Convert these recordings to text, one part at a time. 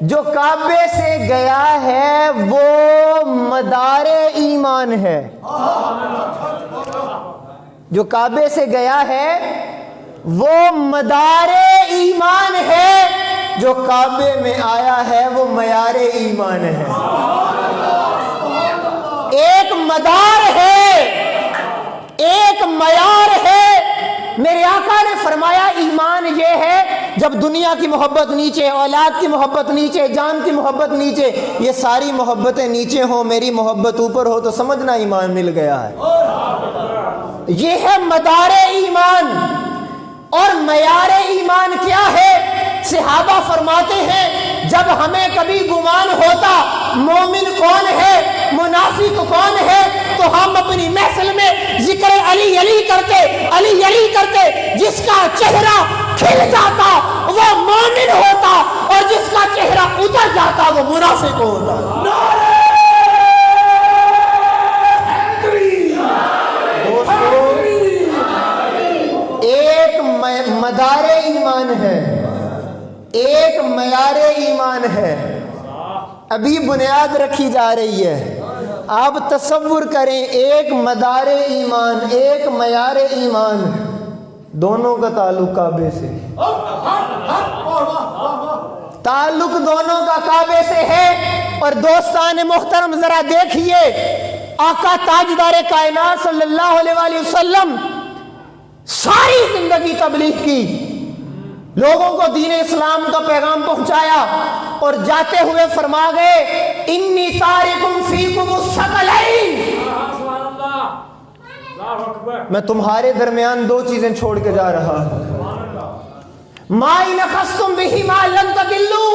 جو کعبے سے گیا ہے وہ مدار ایمان ہے. جو کعبے سے گیا ہے وہ مدار ایمان ہے. جو کعبے میں آیا ہے وہ معیار ایمان ہے. ایک مدار ہے، ایک معیار ہے. میرے آقا نے فرمایا ایمان یہ ہے جب دنیا کی محبت نیچے، اولاد کی محبت نیچے، جان کی محبت نیچے، یہ ساری محبتیں نیچے ہوں، میری محبت اوپر ہو تو سمجھنا ایمان مل گیا ہے. یہ ہے مدار ایمان. اور معیار ایمان کیا ہے؟ صحابہ فرماتے ہیں جب ہمیں کبھی گمان ہوتا مومن کون ہے، منافق کون ہے، تو ہم اپنی محفل میں ذکر علی علی کرتے، علی علی کرتے. جس کا چہرہ کھل جاتا وہ مومن ہوتا، اور جس کا چہرہ اتر جاتا وہ منافق ہوتا. ایک مدار ایمان ہے، ایک معیار ایمان ہے. ابھی بنیاد رکھی جا رہی ہے. آپ تصور کریں ایک مدار ایمان، ایک معیار ایمان، دونوں کا تعلق کعبے سے، تعلق دونوں کا کعبے سے ہے. اور دوستان محترم ذرا دیکھیے، آقا تاجدار کائنات صلی اللہ علیہ وآلہ وسلم ساری زندگی تبلیغ کی، لوگوں کو دین اسلام کا پیغام پہنچایا، اور جاتے ہوئے فرما گئے انی تارکم فیکم الثقلین، میں تمہارے درمیان دو چیزیں چھوڑ کے جا رہا ہوں. ما ان اخذتم بہما لن تضلوا،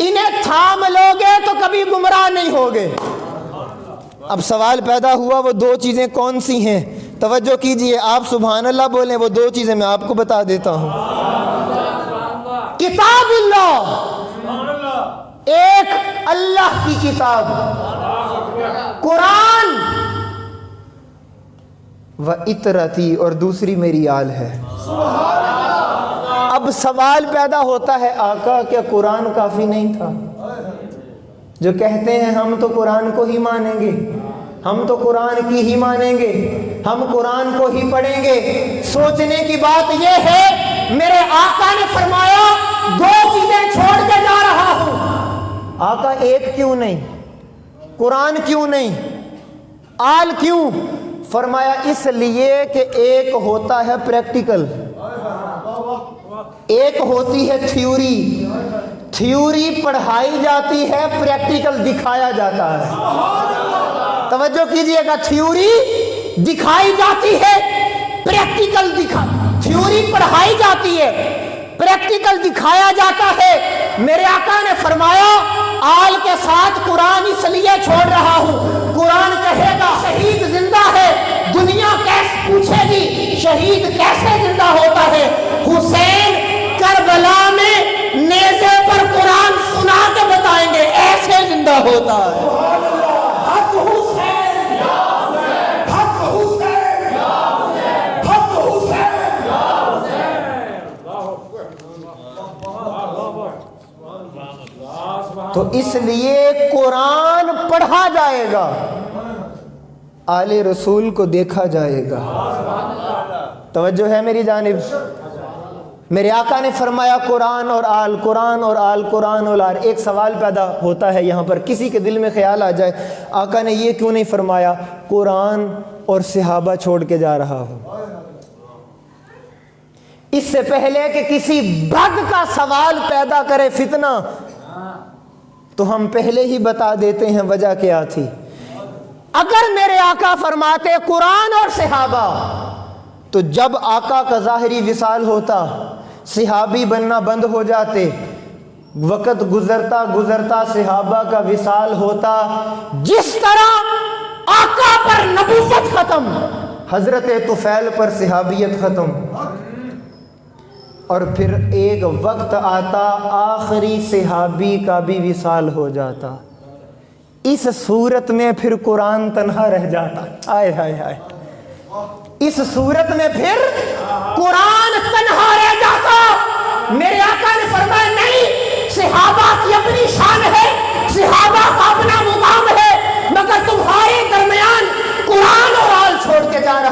انہیں تھام لوگے تو کبھی گمراہ نہیں ہوگے. اب سوال پیدا ہوا وہ دو چیزیں کون سی ہیں؟ توجہ کیجئے، آپ سبحان اللہ بولیں، وہ دو چیزیں میں آپ کو بتا دیتا ہوں. کتاب اللہ، ایک اللہ کی کتاب قرآن، و اطرتی، اور دوسری میری آل ہے. اب سوال پیدا ہوتا ہے آقا کیا قرآن کافی نہیں تھا؟ جو کہتے ہیں ہم تو قرآن کو ہی مانیں گے، ہم تو قرآن کی ہی مانیں گے، ہم قرآن کو ہی پڑھیں گے. سوچنے کی بات یہ ہے میرے آقا نے فرمایا دو چیزیں چھوڑ کے جا رہا ہوں. آقا ایک کیوں نہیں؟ قرآن کیوں نہیں؟ آل کیوں؟ فرمایا اس لیے کہ ایک ہوتا ہے پریکٹیکل، ایک ہوتی ہے تھیوری. تھیوری پڑھائی جاتی ہے، پریکٹیکل دکھایا جاتا ہے. توجہ کیجئے گا، تھیوری دکھائی جاتی ہے، پریکٹیکل تھیوری پڑھائی جاتی ہے، پریکٹیکل دکھایا جاتا ہے. میرے آقا نے فرمایا آل کے ساتھ قرآن اس لیے چھوڑ رہا ہوں. قرآن کہے گا شہید زندہ ہے، دنیا کیسے پوچھے گی شہید کیسے زندہ ہوتا ہے؟ حسین کربلا میں نیزے پر قرآن سنا کے بتائیں گے ایسے زندہ ہوتا ہے. حق حسین، حق حسین، حق حسین. تو اس لیے قرآن پڑھا جائے گا، آل رسول کو دیکھا جائے گا. توجہ ہے میری جانب؟ میرے آقا نے فرمایا قرآن اور آل، قرآن اور آل، قرآن اور آل. ایک سوال پیدا ہوتا ہے یہاں پر، کسی کے دل میں خیال آ جائے آقا نے یہ کیوں نہیں فرمایا قرآن اور صحابہ چھوڑ کے جا رہا ہوں؟ اس سے پہلے کہ کسی بگ کا سوال پیدا کرے فتنہ، تو ہم پہلے ہی بتا دیتے ہیں وجہ کیا تھی. اگر میرے آقا فرماتے قرآن اور صحابہ، تو جب آقا کا ظاہری وصال ہوتا صحابی بننا بند ہو جاتے، وقت گزرتا گزرتا صحابہ کا وصال ہوتا. جس طرح آقا پر نبوت ختم، حضرت طفیل پر صحابیت ختم، اور پھر ایک وقت آتا آخری صحابی کا بھی وصال ہو جاتا. اس صورت میں پھر قرآن تنہا رہ جاتا. آئے ہائے ہائے، اس صورت میں پھر قرآن تنہا رہ جاتا. میرے آقا نے فرمایا نہیں، صحابہ کی اپنی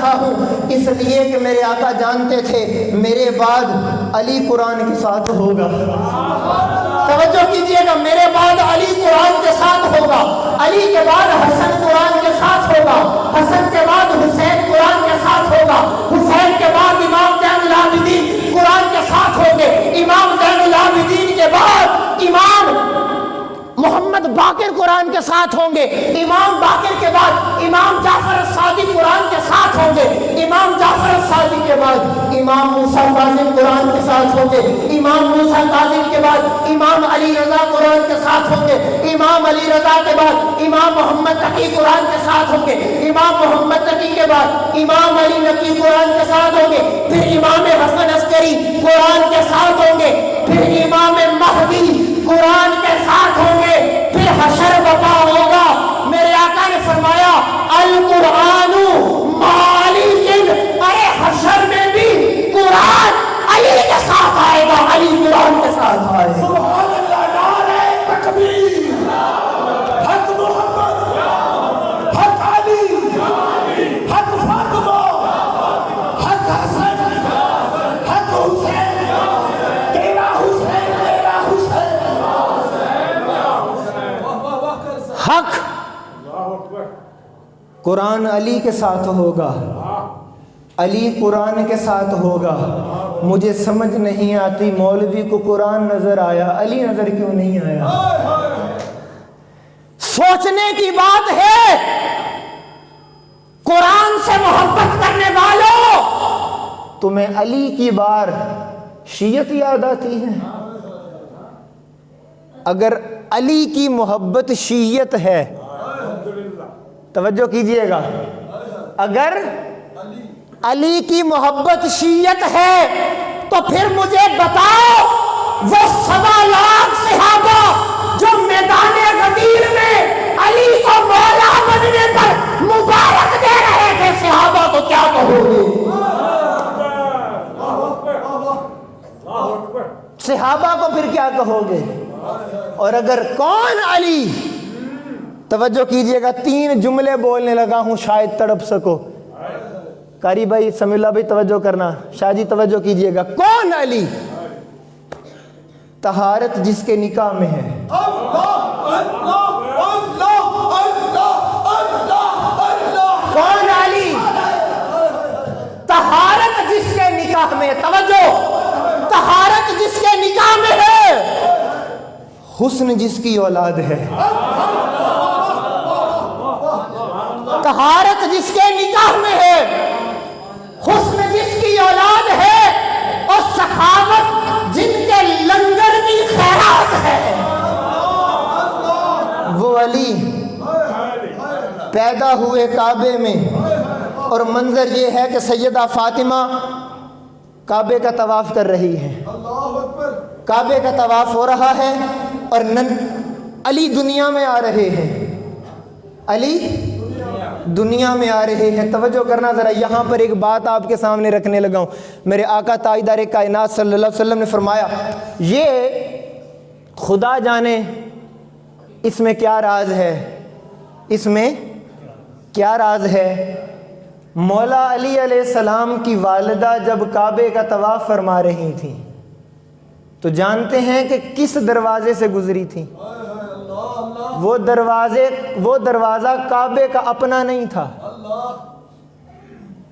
رہا ہوں اس لیے کہ میرے آقا جانتے تھے میرے بعد علی قرآن کے ساتھ ہوگا۔ توجہ کیجئے گا، میرے بعد علی قرآن کے ساتھ ہوگا، علی کے بعد حسن قرآن کے ساتھ ہوگا، حسن کے بعد حسین قرآن کے ساتھ ہوگا، حسین کے بعد امام زین العابدین قرآن کے ساتھ ہوں گے، امام زین العابدین کے بعد امام محمد باقر قرآن کے ساتھ ہوں گے، امام باقر کے بعد امام جعفر الصادق قرآن کے ساتھ ہوں گے، امام جعفر الصادق کے بعد امام موسیٰ کاظم قرآن کے ساتھ ہوں گے، امام موسیٰ کاظم کے بعد امام علی رضا قرآن کے ساتھ ہوں گے، امام علی رضا کے بعد امام محمد تقی قرآن کے ساتھ ہوں گے، امام محمد تقی کے بعد امام علی نقی قرآن کے ساتھ ہوں گے، پھر امام حسن عسکری قرآن کے ساتھ ہوں گے، پھر امام مہدی قرآن کے ساتھ ہوں گے، پھر حشر بپا ہوگا۔ میرے آقا نے فرمایا القرآن مالک، ارے حشر میں بھی قرآن علی کے ساتھ آئے گا، علی قرآن کے ساتھ آئے گا۔ سبحان اللہ، نعرہ تکبیر، حق محمد، حق علی، حق فاطمہ، حق حسن، حق حسین، تیرا حسین، تیرا حسین۔ حق قرآن علی کے ساتھ ہوگا، علی قرآن کے ساتھ ہوگا۔ مجھے سمجھ نہیں آتی مولوی کو قرآن نظر آیا، علی نظر کیوں نہیں آیا؟ سوچنے کی بات ہے۔ قرآن سے محبت کرنے والوں، تمہیں علی کی بار شیعت یاد آتی ہے؟ اگر علی کی محبت شیعت ہے، توجہ کیجئے گا، اگر علی کی محبت شیعت ہے تو پھر مجھے بتاؤ وہ 1.25 لاکھ صحابہ جو میدان غدیر میں علی کو مولا بننے پر مبارک دے رہے تھے، صحابہ کو کیا کہو گے؟ صحابہ کو پھر کیا کہو گے؟ اور اگر کون علی، توجہ کیجئے گا، 3 جملے بولنے لگا ہوں شاید تڑپ سکو۔ قاری بھائی، سمیع اللہ بھائی توجہ کرنا، شاہ جی توجہ کیجئے گا، کون علی؟ طہارت جس کے نکاح میں ہے، کون علی؟ طہارت جس کے نکاح میں، توجہ، طہارت جس کے نکاح میں ہے، حسن جس کی اولاد ہے، طہارت جس کے نکاح میں ہے، حسن جس کی اولاد ہے، اور سخاوت جن کے لنگر کی خیرات ہے، وہ علی پیدا ہوئے کعبے میں، اور منظر یہ ہے کہ سیدہ فاطمہ کعبے کا طواف کر رہی ہے، کعبے کا طواف ہو رہا ہے، اور علی دنیا میں آ رہے ہیں، علی دنیا میں آ رہے ہیں۔ توجہ کرنا ذرا، یہاں پر ایک بات آپ کے سامنے رکھنے لگا ہوں۔ میرے آقا تاجدار کائنات صلی اللہ علیہ وسلم نے فرمایا، یہ خدا جانے اس میں کیا راز ہے، اس میں کیا راز ہے۔ مولا علی علیہ السلام کی والدہ جب کعبے کا طواف فرما رہی تھیں تو جانتے ہیں کہ کس دروازے سے گزری تھی؟ وہ دروازہ کعبے کا اپنا نہیں تھا،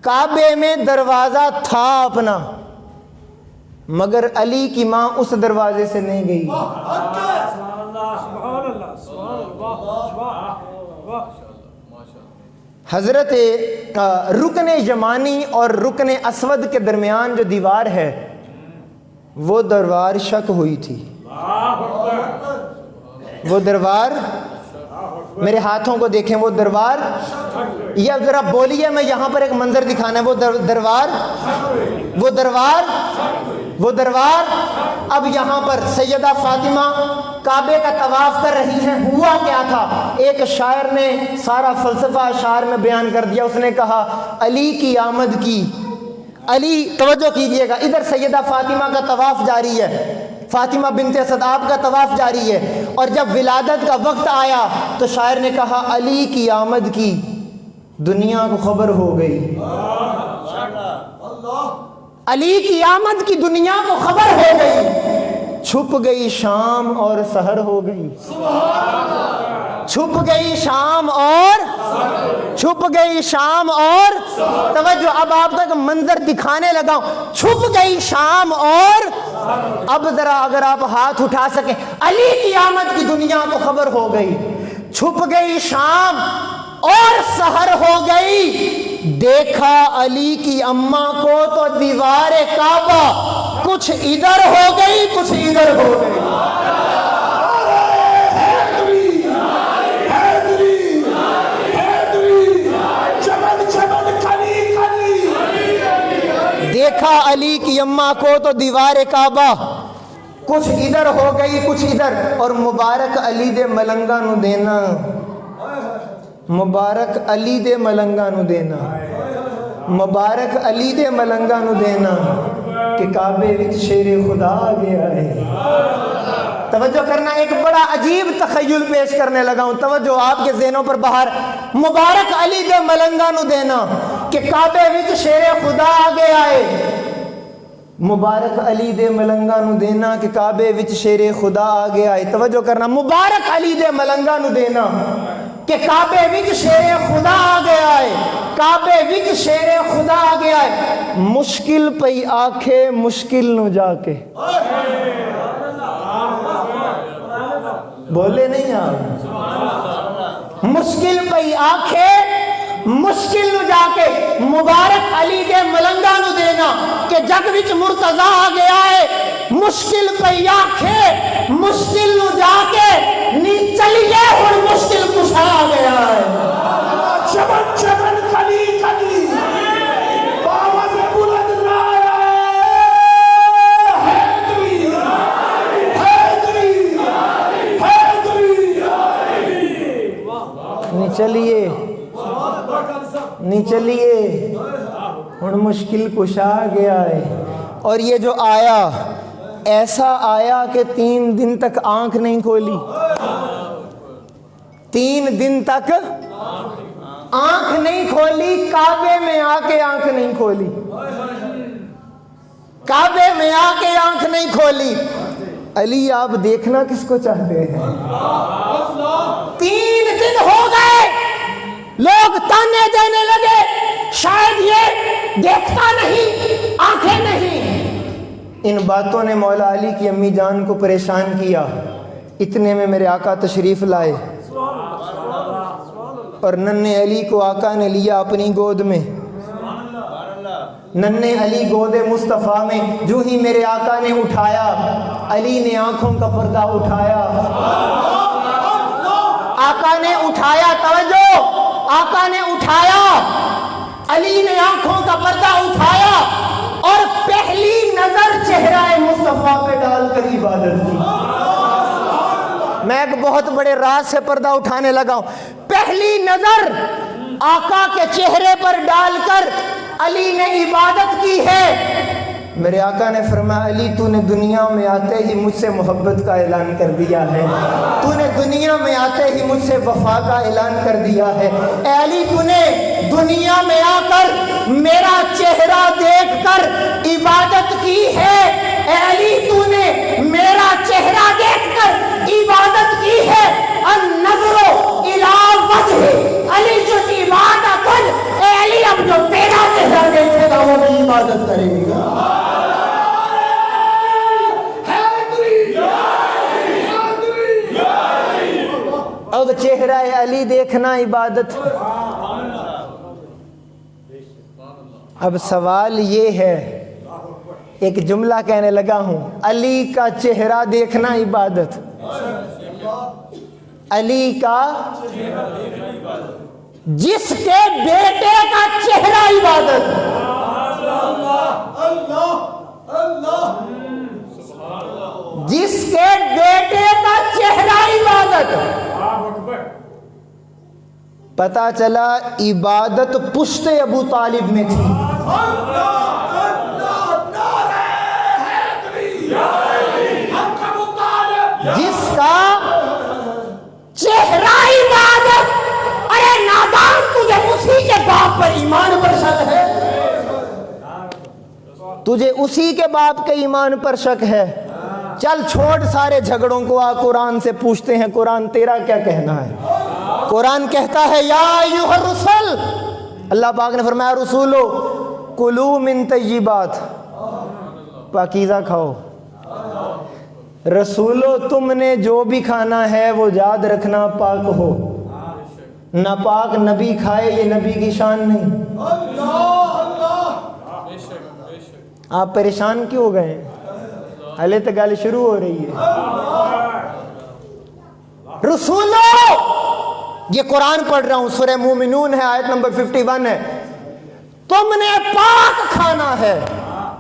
کعبے میں دروازہ تھا اپنا، مگر علی کی ماں اس دروازے سے نہیں گئی۔ حضرت رکن یمانی اور رکن اسود کے درمیان جو دیوار ہے، وہ دیوار شک ہوئی تھی، وہ دیوار، میرے ہاتھوں کو دیکھیں، وہ دیوار، یہ ذرا بولیے، میں یہاں پر ایک منظر دکھانا ہے، وہ دیوار، اب یہاں پر سیدہ فاطمہ کعبے کا طواف کر رہی ہیں۔ ہوا کیا تھا؟ ایک شاعر نے سارا فلسفہ اشعار میں بیان کر دیا، اس نے کہا علی کی آمد کی، علی، توجہ کیجئے گا، ادھر سیدہ فاطمہ کا طواف جاری ہے، فاطمہ بنت اسد آپ کا طواف جاری ہے، اور جب ولادت کا وقت آیا تو شاعر نے کہا علی کی آمد کی، دنیا کو خبر ہو گئی، علی کی آمد کی دنیا کو خبر ہو گئی، چھپ گئی شام اور سحر ہو گئی، چھپ گئی شام اور چھپ گئی شام اور توجہ، اب آپ کو ایک منظر دکھانے لگا ہوں، چھپ گئی شام اور اب ذرا اگر آپ ہاتھ اٹھا سکیں، علی کی آمد کی دنیا کو خبر ہو گئی، چھپ گئی شام اور سحر ہو گئی، دیکھا علی کی اماں کو تو دیوار کعبہ کچھ ادھر ہو گئی کچھ ادھر ہو گئی، دیکھا علی کی اماں کو تو دیوار کعبہ کچھ ادھر ہو گئی کچھ ادھر، اور مبارک علی دے ملنگا نو دینا، مبارک علی دے ملنگا نو دینا، مبارک علی دے ملنگا نو دینا کہ کعبے وچ شیر خدا آ گیا ہے۔ توجہ کرنا، ایک بڑا عجیب تخیل پیش کرنے لگا ہوں، توجہ آپ کے ذہنوں پر باہر، مبارک علی دے ملنگا نو دینا کہ کعبے وچ شیر خدا آ گیا ہے، مبارک علی دے ملنگا نو دینا کہ کعبے وچ شیر خدا آ گیا ہے۔ توجہ کرنا، مبارک علی دے ملنگا نو دینا کہ کعبے وچ شیر خدا آ گیا ہے، کعبے وچ شیر خدا آ گیا ہے، مشکل پئی آکھے مشکل نو جا کے، بولے نہیں آپ، مشکل پئی آکھے مشکل نو جا کے، مبارک علی دے ملنگا نو دینا کہ جگ وچ مرتضی آ گیا ہے، مشکل پئی آکھے مشکل نو جا کے، نی چلیے ہن مشکل کشا آ گیا ہے، چمن چمن کلی کلی بابا سے بلند نعرہ حیدری حیدری حیدری، نی چلیے نہیں چلیے ہن مشکل کشا آ گیا ہے۔ اور یہ جو آیا ایسا آیا کہ 3 دن تک آنکھ نہیں کھولی، 3 دن تک آنکھ نہیں کھولی، کعبے میں آ کے آنکھ نہیں کھولی، کعبے میں آ کے آنکھ نہیں کھولی۔ علی آپ دیکھنا کس کو چاہتے ہیں؟ 3 دن ہو گئے، لوگ تانے دینے لگے، شاید یہ دیکھتا نہیں، آنکھیں نہیں۔ ان باتوں نے مولا علی کی امی جان کو پریشان کیا، اتنے میں میرے آقا تشریف لائے اور ننھے علی کو آقا نے لیا اپنی گود میں، ننھے علی گود مصطفیٰ میں، جو ہی میرے آقا نے اٹھایا، علی نے آنکھوں کا پردہ اٹھایا، آقا نے اٹھایا، توجہ، آقا نے اٹھایا، علی نے آنکھوں کا پردہ اٹھایا اور پہلی نظر چہرہ مصطفیٰ پہ ڈال کر عبادت کی۔ میں ایک بہت بڑے راز سے پردہ اٹھانے لگا ہوں، پہلی نظر آقا کے چہرے پر ڈال کر علی نے عبادت کی ہے۔ میرے آقا نے فرمایا، علی تو نے دنیا میں آتے ہی مجھ سے محبت کا اعلان کر دیا ہے، تو نے دنیا میں آتے ہی مجھ سے وفا کا اعلان کر دیا ہے، اے علی تو نے دنیا میں آ کر میرا چہرہ دیکھ کر عبادت کی ہے، اے علی تو نے میرا چہرہ دیکھ کر عبادت کی ہے، النظر الی وجہ علی جو عبادت، اے علی اب جو تیرا چہرہ دیکھے گا وہ بھی عبادت کرے گا۔ اب چہرہ علی دیکھنا عبادت۔ اب سوال یہ ہے، ایک جملہ کہنے لگا ہوں، علی کا چہرہ دیکھنا عبادت، علی کا جس کے بیٹے کا چہرہ عبادت، جس کے بیٹے کا چہرہ عبادت۔ پتا چلا عبادت پشت ابو طالب میں تھی، جس کا چہرہ عبادت، ارے نادان تجھے اسی کے تجھے اسی کے باپ کے ایمان پر شک ہے؟ چل چھوڑ سارے جھگڑوں کو، آ قرآن سے پوچھتے ہیں قرآن تیرا کیا کہنا ہے۔ قرآن کہتا ہے یا ایھا الرسل، اللہ پاک نے فرمایا رسولو کلوا من طیبات، پاکیزہ کھاؤ۔ رسولو تم نے جو بھی کھانا ہے وہ یاد رکھنا پاک ہو، ناپاک نبی کھائے یہ نبی کی شان نہیں۔ آپ پریشان کیوں ہو گئے ہیں؟ حالے تک گل شروع ہو رہی ہے۔ رسولو، یہ قرآن پڑھ رہا ہوں، سورہ مومنون ہے، آیت نمبر 51 ہے، تم نے پاک کھانا ہے۔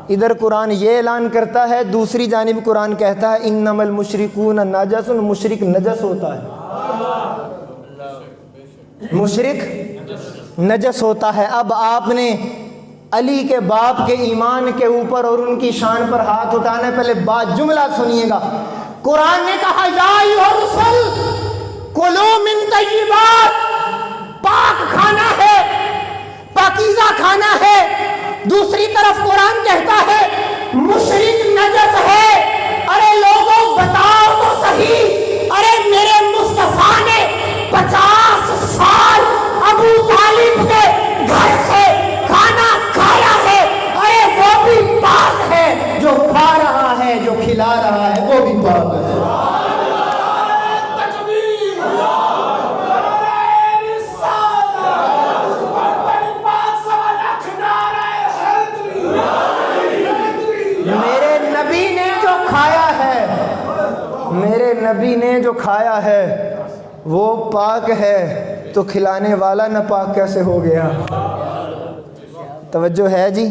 ادھر قرآن یہ اعلان کرتا ہے، دوسری جانب قرآن کہتا ہے انما المشرکون نجس، مشرک نجس ہوتا ہے، مشرک نجس ہوتا ہے۔ اب آپ نے علی کے باپ کے ایمان کے اوپر اور ان کی شان پر ہاتھ اٹھانا ہے۔ پہلے بات جملہ سنیے گا، قرآن نے کہا یا ایھا الرسل کلوا من طیبات، پاک کھانا ہے، پاکیزہ کھانا ہے۔ دوسری طرف قرآن کہتا ہے مشرک نجس ہے۔ ارے لوگوں بتاؤ تو صحیح، ارے میرے مصطفیٰ نے 50 سال ابو طالب کے گھر سے کھانا کھایا ہے، ارے وہ بھی پاک ہے، جو کھا رہا ہے جو کھلا رہا ہے وہ بھی پاک ہے۔ میرے نبی نے جو کھایا ہے وہ پاک ہے، تو کھلانے والا ناپاک کیسے ہو گیا؟ توجہ ہے جی؟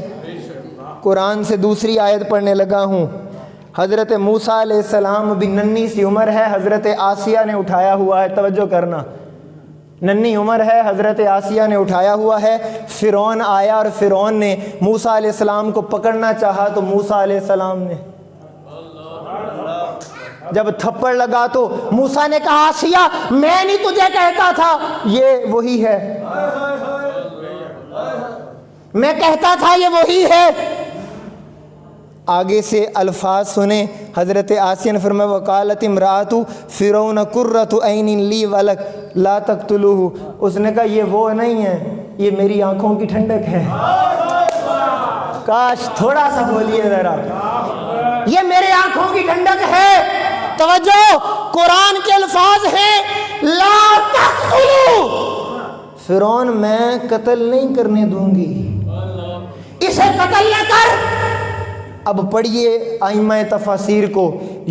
قرآن سے دوسری آیت پڑھنے لگا ہوں۔ حضرت موسیٰ علیہ السلام بھی ننھی سی عمر ہے، حضرت آسیہ نے اٹھایا ہوا ہے، توجہ کرنا، ننھی عمر ہے، حضرت آسیہ نے اٹھایا ہوا ہے۔ فرعون آیا اور فرعون نے موسیٰ علیہ السلام کو پکڑنا چاہا تو موسیٰ علیہ السلام نے جب تھپڑ لگا تو موسیٰ نے کہا آسیہ میں نہیں تجھے کہتا تھا یہ وہی ہے، میں کہتا تھا یہ وہی ہے۔ آگے سے الفاظ سنیں، حضرت آسیہ نے فرمایا وقالت امرأۃ فرعون قرۃ عین لی ولک لا تقتلوہ، اس نے کہا یہ وہ نہیں ہے، یہ میری آنکھوں کی ٹھنڈک ہے۔ کاش تھوڑا سا بولیے ذرا، یہ میرے آنکھوں کی ٹھنڈک ہے۔ توجہ، قرآن کے الفاظ ہیں لا تقتلوا، فرعون میں قتل نہیں کرنے دوں گی، اسے قتل نہ کر۔ اب پڑھیے ائمہ تفاسیر کو،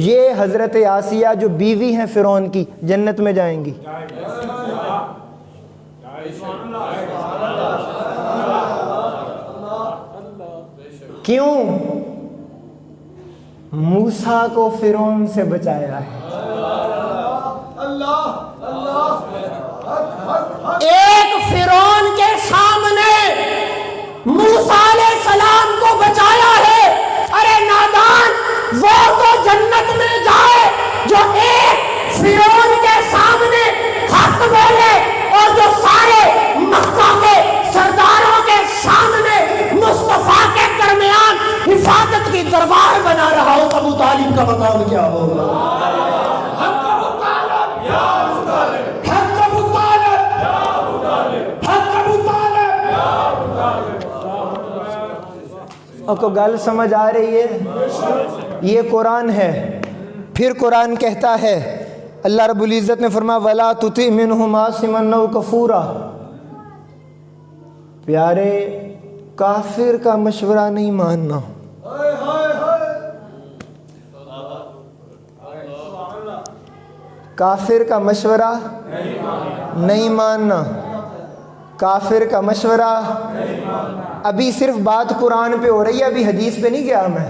یہ حضرت آسیہ جو بیوی ہیں فرعون کی جنت میں جائیں گی۔ کیوں؟ موسیٰ کو فرعون سے بچایا ہے۔ ایک فرعون کے سامنے موسیٰ علیہ السلام کو بچایا ہے۔ ارے نادان، وہ تو جنت میں جائے جو ایک فرعون کے سامنے حق بولے اور جو سارے مکہ کے سرداروں کے سامنے مصطفیٰ کے درمیان حفاظت کی دربار بنا رہا ہو، ابو طالب کا مقام کیا ہوگا؟ حق ابو طالب، یا ابو طالب، حق ابو طالب، یا ابو طالب، حق ابو طالب، یا ابو طالب۔ آپ کو گل سمجھ آ رہی ہے؟ یہ قرآن ہے۔ پھر قرآن کہتا ہے، اللہ رب العزت نے فرمایا وَلَا تُطِعْ مِنْهُمْ عَاصِمًا أَوْ كَفُورًا، پیارے کافر کا مشورہ نہیں ماننا۔ کافر کا مشورہ نہیں ماننا، کافر کا مشورہ۔ ابھی صرف بات قرآن پہ ہو رہی ہے، ابھی حدیث پہ نہیں گیا میں۔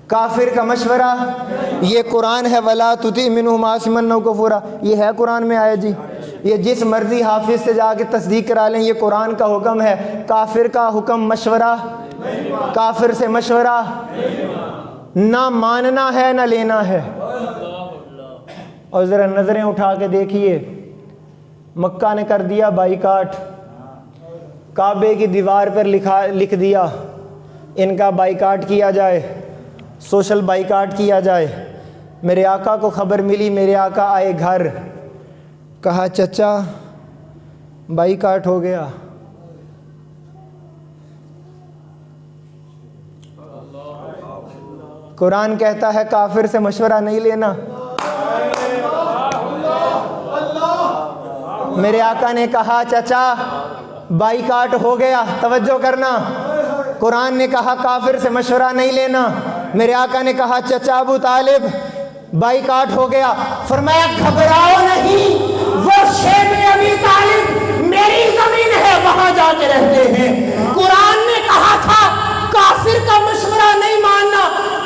کافر کا مشورہ یہ قرآن ہے، وَلَا تُطِعْ مِنْهُمْ عَاصِمًا أَوْ كَفُورًا، یہ ہے قرآن میں آیا جی؟ یہ جس مرضی حافظ سے جا کے تصدیق کرا لیں، یہ قرآن کا حکم ہے۔ کافر کا حکم مشورہ، کافر سے مشورہ نہ ماننا ہے نہ لینا ہے۔ اور ذرا نظریں اٹھا کے دیکھیے، مکہ نے کر دیا بائیکاٹ، کعبے کی دیوار پر لکھ دیا ان کا بائیکاٹ کیا جائے، سوشل بائیکاٹ کیا جائے۔ میرے آقا کو خبر ملی، میرے آقا آئے گھر، کہا چچا بائیکاٹ ہو گیا۔ قرآن کہتا ہے کافر سے مشورہ نہیں لینا۔ میرے آقا نے کہا چچا بائیکاٹ ہو گیا، توجہ کرنا، قرآن نے کہا کافر سے مشورہ نہیں لینا۔ میرے آقا نے کہا چچا ابو طالب بائیکاٹ ہو گیا، فرمایا گھبراؤ نہیں، وہ شیب ابی طالب میری زمین ہے، وہاں جا کے رہتے ہیں۔ قرآن نے کہا تھا کافر کا مشورہ نہیں ماننا،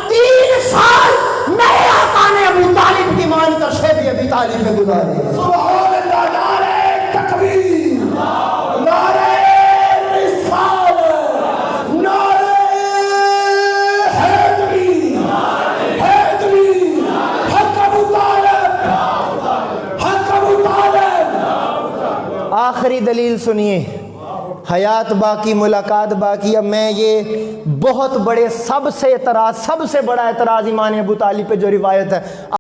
3 سال میرے آقا نے ابو طالب کی مان کر شیب ابی طالب میں گزارے۔ سبحان اللہ، نعرہ تکبیر، نعرہ رسالت، نعرہ حیدری، حیدری، حق ابو طالب، حق ابو طالب۔ آخری دلیل سنیے، حیات باقی ملاقات باقی۔ اب میں یہ بہت بڑے سب سے بڑا اعتراض امام ابو طالب پہ جو روایت ہے